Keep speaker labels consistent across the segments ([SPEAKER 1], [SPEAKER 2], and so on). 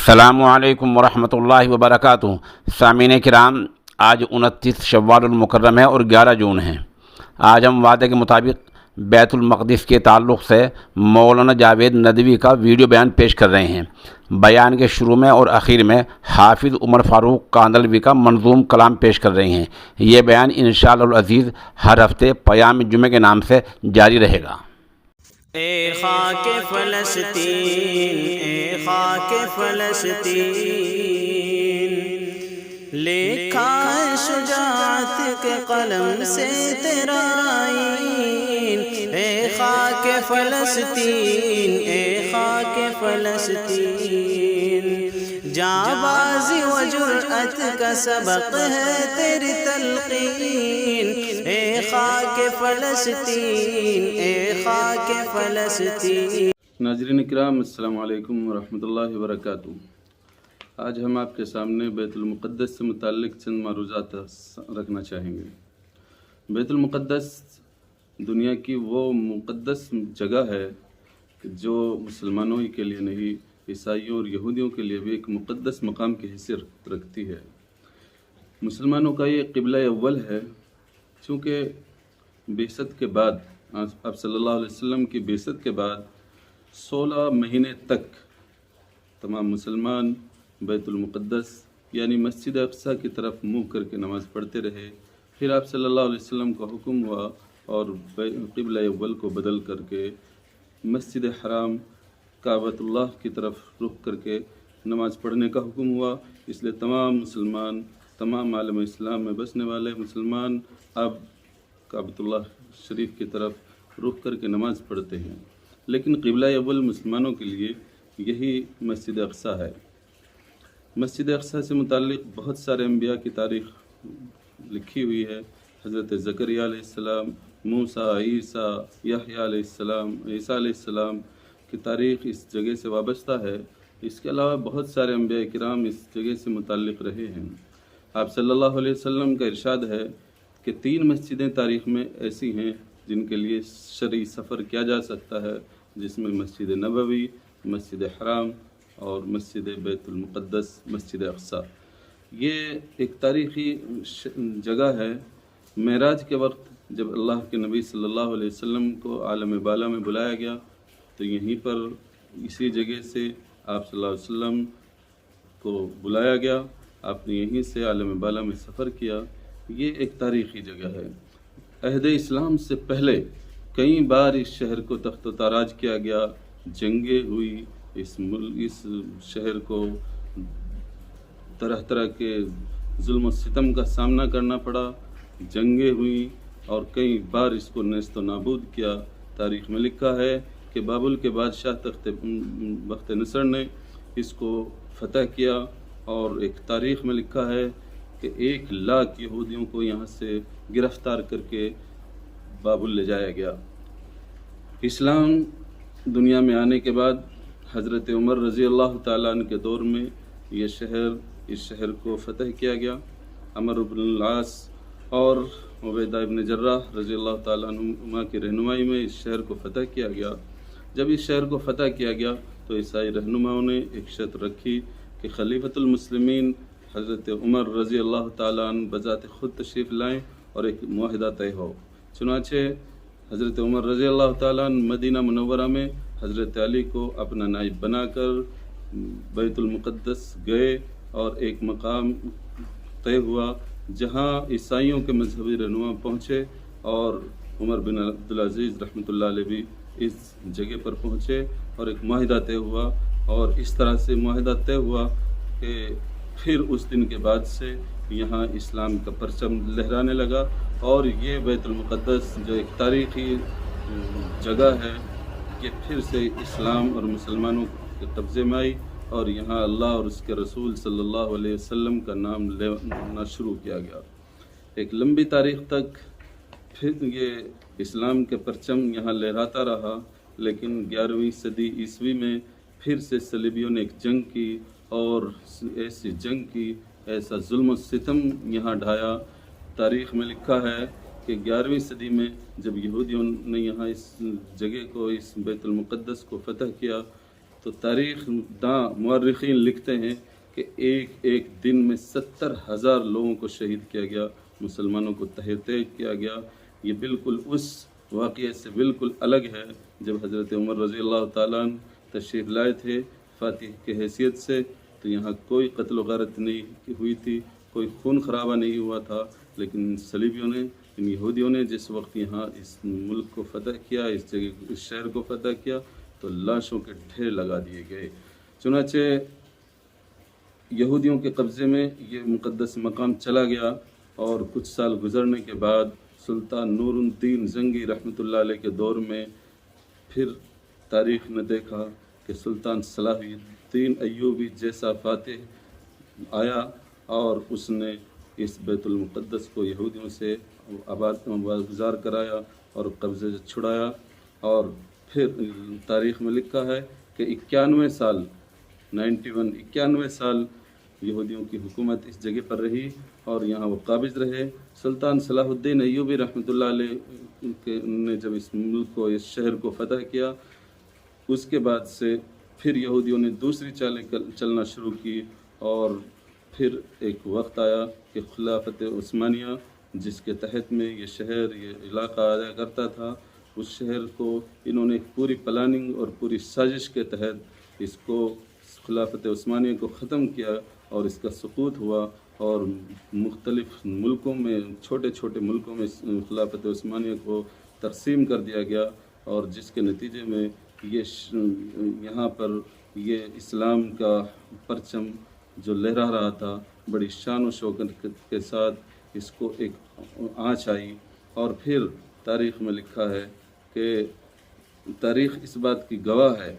[SPEAKER 1] السلام علیکم ورحمۃ اللہ وبرکاتہ۔ سامعین کرام، آج 29 شوال المکرم ہے اور 11 جون ہے۔ آج ہم وعدے کے مطابق بیت المقدس کے تعلق سے مولانا جاوید ندوی کا ویڈیو بیان پیش کر رہے ہیں۔ بیان کے شروع میں اور اخیر میں حافظ عمر فاروق کاندھلوی کا منظوم کلام پیش کر رہے ہیں۔ یہ بیان انشاءاللہ العزیز ہر ہفتے پیام جمعہ کے نام سے جاری رہے گا۔
[SPEAKER 2] اے خاک فلسطین، اے خاک فلسطین، لکھا ہے شجاعت کے قلم سے تیرا آئین۔ اے خاک فلسطین، اے خاک فلسطین، جانبازی و جرأت کا سبق ہے تیری تلقین۔ اے خاک فلسطین، اے خاک فلسطین۔
[SPEAKER 3] ناظرین کرام، السلام علیکم ورحمۃ اللہ وبرکاتہ۔ آج ہم آپ کے سامنے بیت المقدس سے متعلق چند معروضات رکھنا چاہیں گے۔ بیت المقدس دنیا کی وہ مقدس جگہ ہے جو مسلمانوں ہی کے لیے نہیں، عیسائیوں اور یہودیوں کے لیے بھی ایک مقدس مقام کی حیثیت رکھتی ہے۔ مسلمانوں کا یہ قبلہ اول ہے، چونکہ بعثت کے بعد، آپ صلی اللہ علیہ وسلم کی بعثت کے بعد 16 مہینے تک تمام مسلمان بیت المقدس یعنی مسجد اقصیٰ کی طرف منہ کر کے نماز پڑھتے رہے۔ پھر آپ صلی اللہ علیہ وسلم کا حکم ہوا اور قبلہ اول کو بدل کر کے مسجد حرام کعبۃ اللہ کی طرف رخ کر کے نماز پڑھنے کا حکم ہوا۔ اس لیے تمام مسلمان، تمام عالم اسلام میں بسنے والے مسلمان اب کعبۃ اللہ شریف کی طرف رخ کر کے نماز پڑھتے ہیں، لیکن قبلہ اول مسلمانوں کے لیے یہی مسجد اقصیٰ ہے۔ مسجد اقصیٰ سے متعلق بہت سارے انبیاء کی تاریخ لکھی ہوئی ہے۔ حضرت زکریا علیہ السلام، موسیٰ، عیسیٰ، یحییٰ علیہ السلام، عیسیٰ علیہ السلام کی تاریخ اس جگہ سے وابستہ ہے۔ اس کے علاوہ بہت سارے انبیاء کرام اس جگہ سے متعلق رہے ہیں۔ آپ صلی اللہ علیہ وسلم کا ارشاد ہے کہ 3 مسجدیں تاریخ میں ایسی ہیں جن کے لیے شرعی سفر کیا جا سکتا ہے، جس میں مسجد نبوی، مسجد حرام اور مسجد بیت المقدس، مسجد اقصیٰ۔ یہ ایک تاریخی جگہ ہے۔ معراج کے وقت جب اللہ کے نبی صلی اللہ علیہ وسلم کو عالم بالا میں بلایا گیا تو یہیں پر اسی جگہ سے آپ صلی اللہ علیہ وسلم کو بلایا گیا، آپ نے یہیں سے عالم بالا میں سفر کیا۔ یہ ایک تاریخی جگہ ہے۔ عہد اسلام سے پہلے کئی بار اس شہر کو تخت و تاراج کیا گیا، جنگیں ہوئی، اس شہر کو طرح طرح کے ظلم و ستم کا سامنا کرنا پڑا، جنگیں ہوئیں اور کئی بار اس کو نیست و نابود کیا۔ تاریخ میں لکھا ہے کہ بابل کے بادشاہ بخت نصر نے اس کو فتح کیا، اور ایک تاریخ میں لکھا ہے کہ 1 لاکھ یہودیوں کو یہاں سے گرفتار کر کے بابل لے جایا گیا۔ اسلام دنیا میں آنے کے بعد حضرت عمر رضی اللہ تعالیٰ عنہ کے دور میں اس شہر کو فتح کیا گیا۔ عمرو بن العاص اور عبیدہ بن جراح رضی اللہ تعالیٰ عنہما کی رہنمائی میں اس شہر کو فتح کیا گیا۔ جب اس شہر کو فتح کیا گیا تو عیسائی رہنماؤں نے ایک شرط رکھی کہ خلیفۃ المسلمین حضرت عمر رضی اللہ تعالیٰ عنہ بذات خود تشریف لائیں اور ایک معاہدہ طے ہو۔ چنانچہ حضرت عمر رضی اللہ تعالیٰ عنہ مدینہ منورہ میں حضرت علی کو اپنا نائب بنا کر بیت المقدس گئے، اور ایک مقام طے ہوا جہاں عیسائیوں کے مذہبی رہنما پہنچے، اور عمر بن عبدالعزیز رحمۃ اللہ علیہ بھی اس جگہ پر پہنچے، اور ایک معاہدہ طے ہوا۔ اور اس طرح سے معاہدہ طے ہوا کہ پھر اس دن کے بعد سے یہاں اسلام کا پرچم لہرانے لگا، اور یہ بیت المقدس جو ایک تاریخی جگہ ہے یہ پھر سے اسلام اور مسلمانوں کے قبضے میں آئی، اور یہاں اللہ اور اس کے رسول صلی اللہ علیہ وسلم کا نام لینا شروع کیا گیا۔ ایک لمبی تاریخ تک پھر یہ اسلام کے پرچم یہاں لہراتا رہا، لیکن 11ویں صدی عیسوی میں پھر سے صلیبیوں نے ایک جنگ کی، اور ایسی جنگ کی، ایسا ظلم و ستم یہاں ڈھایا۔ تاریخ میں لکھا ہے کہ 11ویں صدی میں جب یہودیوں نے یہاں اس جگہ کو، اس بیت المقدس کو فتح کیا، تو تاریخ داں مورخین لکھتے ہیں کہ ایک ایک دن میں 70,000 لوگوں کو شہید کیا گیا، مسلمانوں کو تہہ تیغ کیا گیا۔ یہ بالکل اس واقعے سے بالکل الگ ہے جب حضرت عمر رضی اللہ تعالیٰ عنہ تشریف لائے تھے فاتح کی حیثیت سے، تو یہاں کوئی قتل و غارت نہیں ہوئی تھی، کوئی خون خرابہ نہیں ہوا تھا، لیکن صلیبیوں نے، ان یہودیوں نے جس وقت یہاں اس ملک کو فتح کیا، اس جگہ اس شہر کو فتح کیا، تو لاشوں کے ڈھیر لگا دیے گئے۔ چنانچہ یہودیوں کے قبضے میں یہ مقدس مقام چلا گیا، اور کچھ سال گزرنے کے بعد سلطان نور الدین زنگی رحمۃ اللہ علیہ کے دور میں پھر تاریخ نے دیکھا کہ سلطان صلاح الدین ایوبی جیسا فاتح آیا اور اس نے اس بیت المقدس کو یہودیوں سے گزار کرایا اور قبضے سے چھڑایا، اور پھر تاریخ میں لکھا ہے کہ 91 سال یہودیوں کی حکومت اس جگہ پر رہی اور یہاں وہ قابض رہے۔ سلطان صلاح الدین ایوبی رحمۃ اللہ علیہ نے جب اس ملک کو، اس شہر کو فتح کیا، اس کے بعد سے پھر یہودیوں نے دوسری چالیں چلنا شروع کی، اور پھر ایک وقت آیا کہ خلافت عثمانیہ جس کے تحت میں یہ شہر، یہ علاقہ آیا کرتا تھا، اس شہر کو انہوں نے پوری پلاننگ اور پوری سازش کے تحت اس کو، خلافت عثمانیہ کو ختم کیا، اور اس کا سقوط ہوا، اور مختلف ملکوں میں، چھوٹے چھوٹے ملکوں میں خلافت عثمانیہ کو تقسیم کر دیا گیا، اور جس کے نتیجے میں یہاں پر یہ اسلام کا پرچم جو لہرا رہا تھا، بڑی شان و شوکت کے ساتھ اس کو ایک آنچ آئی۔ اور پھر تاریخ میں لکھا ہے کہ تاریخ اس بات کی گواہ ہے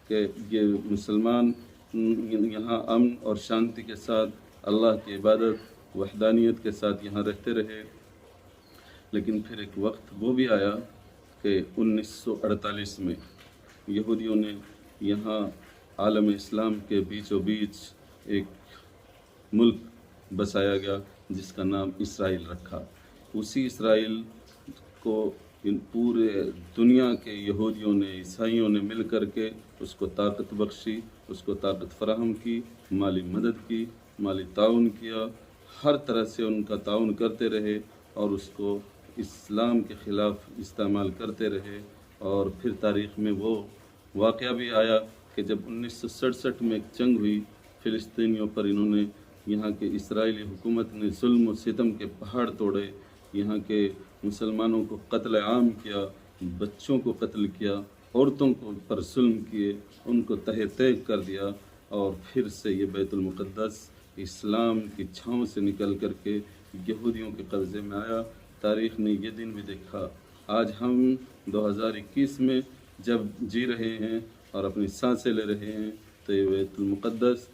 [SPEAKER 3] کہ یہ مسلمان یہاں امن اور شانتی کے ساتھ اللہ کی عبادت، وحدانیت کے ساتھ یہاں رہتے رہے۔ لیکن پھر ایک وقت وہ بھی آیا کہ 1948 میں یہودیوں نے یہاں عالم اسلام کے بیچوں بیچ ایک ملک بسایا گیا جس کا نام اسرائیل رکھا۔ اسی اسرائیل کو ان پورے دنیا کے یہودیوں نے، عیسائیوں نے مل کر کے اس کو طاقت بخشی، اس کو طاقت فراہم کی، مالی مدد کی، مالی تعاون کیا، ہر طرح سے ان کا تعاون کرتے رہے، اور اس کو اسلام کے خلاف استعمال کرتے رہے۔ اور پھر تاریخ میں وہ واقعہ بھی آیا کہ جب 1967 میں ایک جنگ ہوئی فلسطینیوں پر، انہوں نے، یہاں کے اسرائیلی حکومت نے ظلم و ستم کے پہاڑ توڑے، یہاں کے مسلمانوں کو قتل عام کیا، بچوں کو قتل کیا، عورتوں کو پر ظلم کیے، ان کو تہہ تیغ کر دیا، اور پھر سے یہ بیت المقدس اسلام کی چھاؤں سے نکل کر کے یہودیوں کے قبضے میں آیا۔ تاریخ نے یہ دن بھی دیکھا۔ آج ہم 2021 میں جب جی رہے ہیں اور اپنی سانسیں لے رہے ہیں، تو یہ بیت المقدس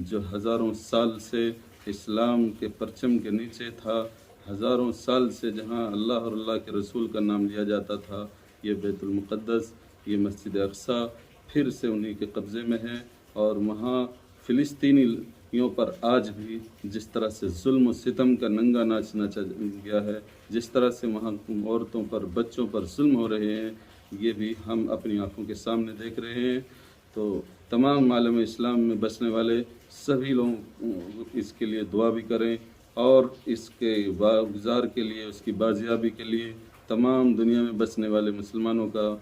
[SPEAKER 3] جو ہزاروں سال سے اسلام کے پرچم کے نیچے تھا، ہزاروں سال سے جہاں اللہ اور اللہ کے رسول کا نام لیا جاتا تھا، یہ بیت المقدس، یہ مسجد اقصیٰ پھر سے انہی کے قبضے میں ہے، اور وہاں فلسطینیوں پر آج بھی جس طرح سے ظلم و ستم کا ننگا ناچ ناچا گیا ہے، جس طرح سے وہاں عورتوں پر، بچوں پر ظلم ہو رہے ہیں، یہ بھی ہم اپنی آنکھوں کے سامنے دیکھ رہے ہیں۔ تو تمام عالم اسلام میں بسنے والے سبھی لوگ اس کے لیے دعا بھی کریں، اور اس کے گزار کے لیے، اس کی بازیابی کے لیے تمام دنیا میں بسنے والے مسلمانوں کا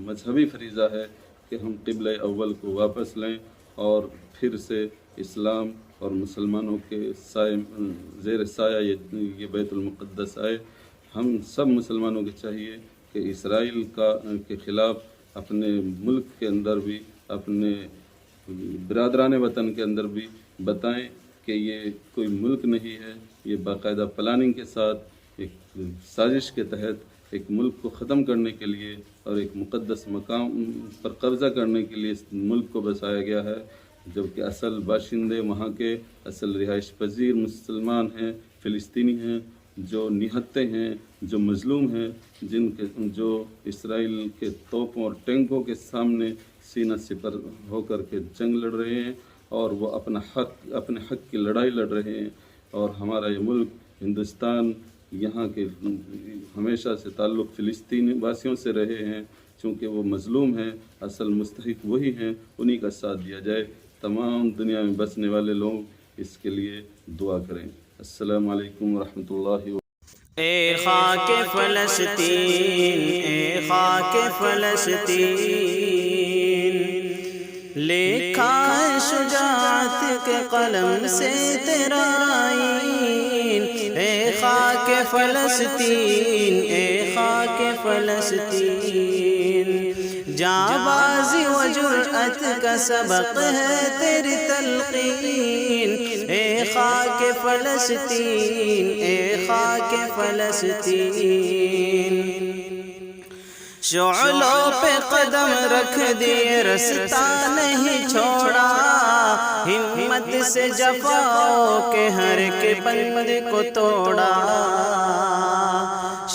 [SPEAKER 3] مذہبی فریضہ ہے کہ ہم قبلہ اول کو واپس لیں، اور پھر سے اسلام اور مسلمانوں کے زیر سایہ یہ بیت المقدس آئے۔ ہم سب مسلمانوں کو چاہیے کہ اسرائیل کے خلاف اپنے ملک کے اندر بھی، اپنے برادران وطن کے اندر بھی بتائیں کہ یہ کوئی ملک نہیں ہے، یہ باقاعدہ پلاننگ کے ساتھ ایک سازش کے تحت ایک ملک کو ختم کرنے کے لیے اور ایک مقدس مقام پر قبضہ کرنے کے لیے اس ملک کو بسایا گیا ہے، جبکہ اصل باشندے وہاں کے، اصل رہائش پذیر مسلمان ہیں، فلسطینی ہیں، جو نہتے ہیں، جو مظلوم ہیں، جو اسرائیل کے توپوں اور ٹینکوں کے سامنے سینہ سپر ہو کر کے جنگ لڑ رہے ہیں، اور وہ اپنے حق کی لڑائی لڑ رہے ہیں۔ اور ہمارا یہ ملک ہندوستان، یہاں کے ہمیشہ سے تعلق فلسطین واسیوں سے رہے ہیں، چونکہ وہ مظلوم ہیں، اصل مستحق وہی ہیں، انہی کا ساتھ دیا جائے۔ تمام دنیا میں بسنے والے لوگ اس کے لیے دعا کریں۔ السلام علیکم ورحمۃ اللہ وبرکاتہ۔
[SPEAKER 2] اے خاک فلسطین، اے خاک فلسطین، لکھا ہے شجاعت کے قلم سے تیرا آئین۔ اے خاک فلسطین، اے خاک فلسطین، جانبازی و جرأت کا سبق ہے تیری تلقین۔ اے خاک فلسطین، اے خاک فلسطین، شعلوں پہ قدم رکھ دیے رستہ نہیں چھوڑا، ہمت سے جفاؤں کے ہر کے بند کو توڑا۔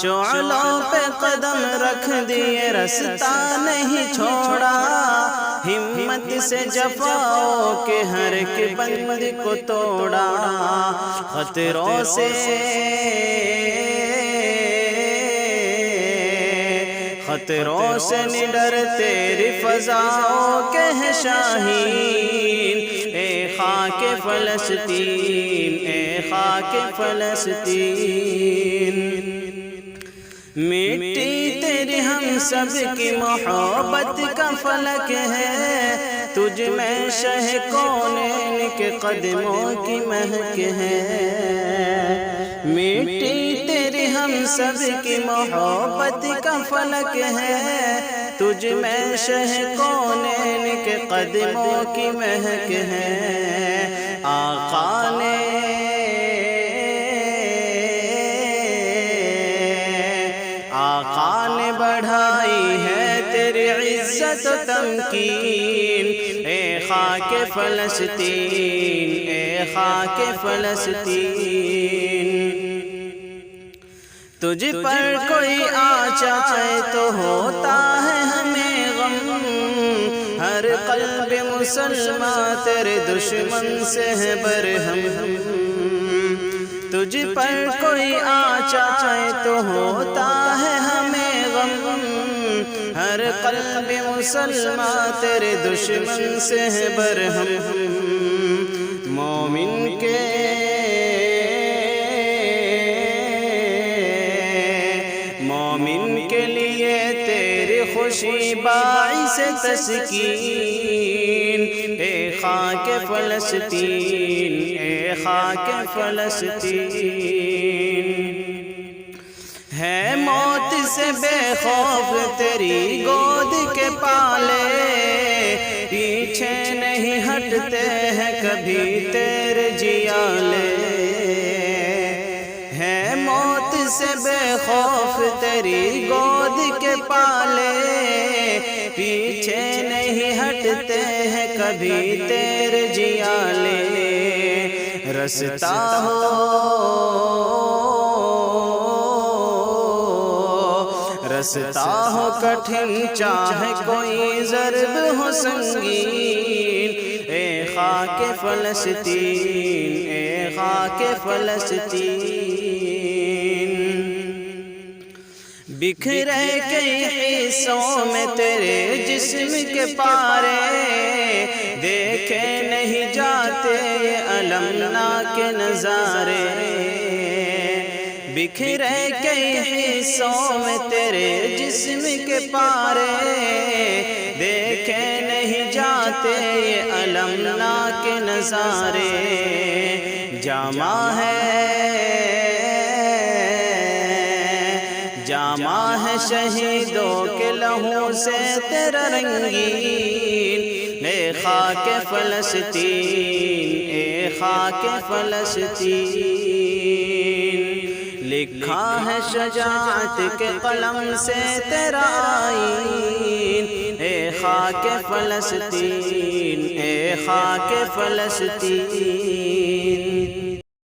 [SPEAKER 2] شعلوں پہ قدم رکھ دیے رستہ نہیں چھوڑا، ہمت سے جفاؤں کے ہر کے بند کو توڑا۔ خطروں سے نڈر تیری فضاؤں کے ہے شاہین۔ اے خاک فلسطین، اے خاک فلسطین، مٹی تیری ہم سب کی محبت کا فلک ہے، تجھ میں شہ کونین کے قدموں کی مہک ہے۔ مٹی تیری ہم سب کی محبت کا فلک ہے، تجھ میں شہ کونین کے قدموں کی مہک ہے۔ آقا نے بڑھائی ہے تیری عزت و تمکین۔ اے خاک فلسطین، اے خاک فلسطین، تجھ پر کوئی آ جائے تو ہوتا ہے ہمیں غم، ہر قلب مسلمان تیرے دشمن سے ہے برہم۔ تجھ پر کوئی آ جائے تو ہوتا ہے ہمیں غم، ہر قلب مسلمان تیرے دشمن سے ہے برہم۔ مومن کے لیے تیری خوشی باعث تسکین۔ اے خاک فلسطین، اے خاک فلسطین، ہے موت سے بے خوف تیری گود کے پالے، پیچھے نہیں ہٹتے ہیں کبھی تیرے جیالے۔ ہے موت سے بے خوف تیری گود کے پالے، پیچھے نہیں ہٹتے ہیں کبھی تیرے جیالے۔ رستا ہو کٹھن چاہے کوئی ضرب ہو سنگین، اے خاک فلسطین، اے خاک فلسطین، بکھرے کئی حصوں میں تیرے جسم کے پارے، دیکھے نہیں جاتے یہ المناک نظارے۔ بکھرے کئی حصوں میں تیرے جسم کے پارے، دیکھے نہیں جاتے یہ المناک نظارے۔ جامع ہے شہیدوں کے لہو سے تیرا رنگین، اے خاک فلسطین، اے خاک فلسطین، لکھا ہے شجاعت کے قلم سے تیرا آئین۔ اے خاک فلسطین، اے خاک فلسطین،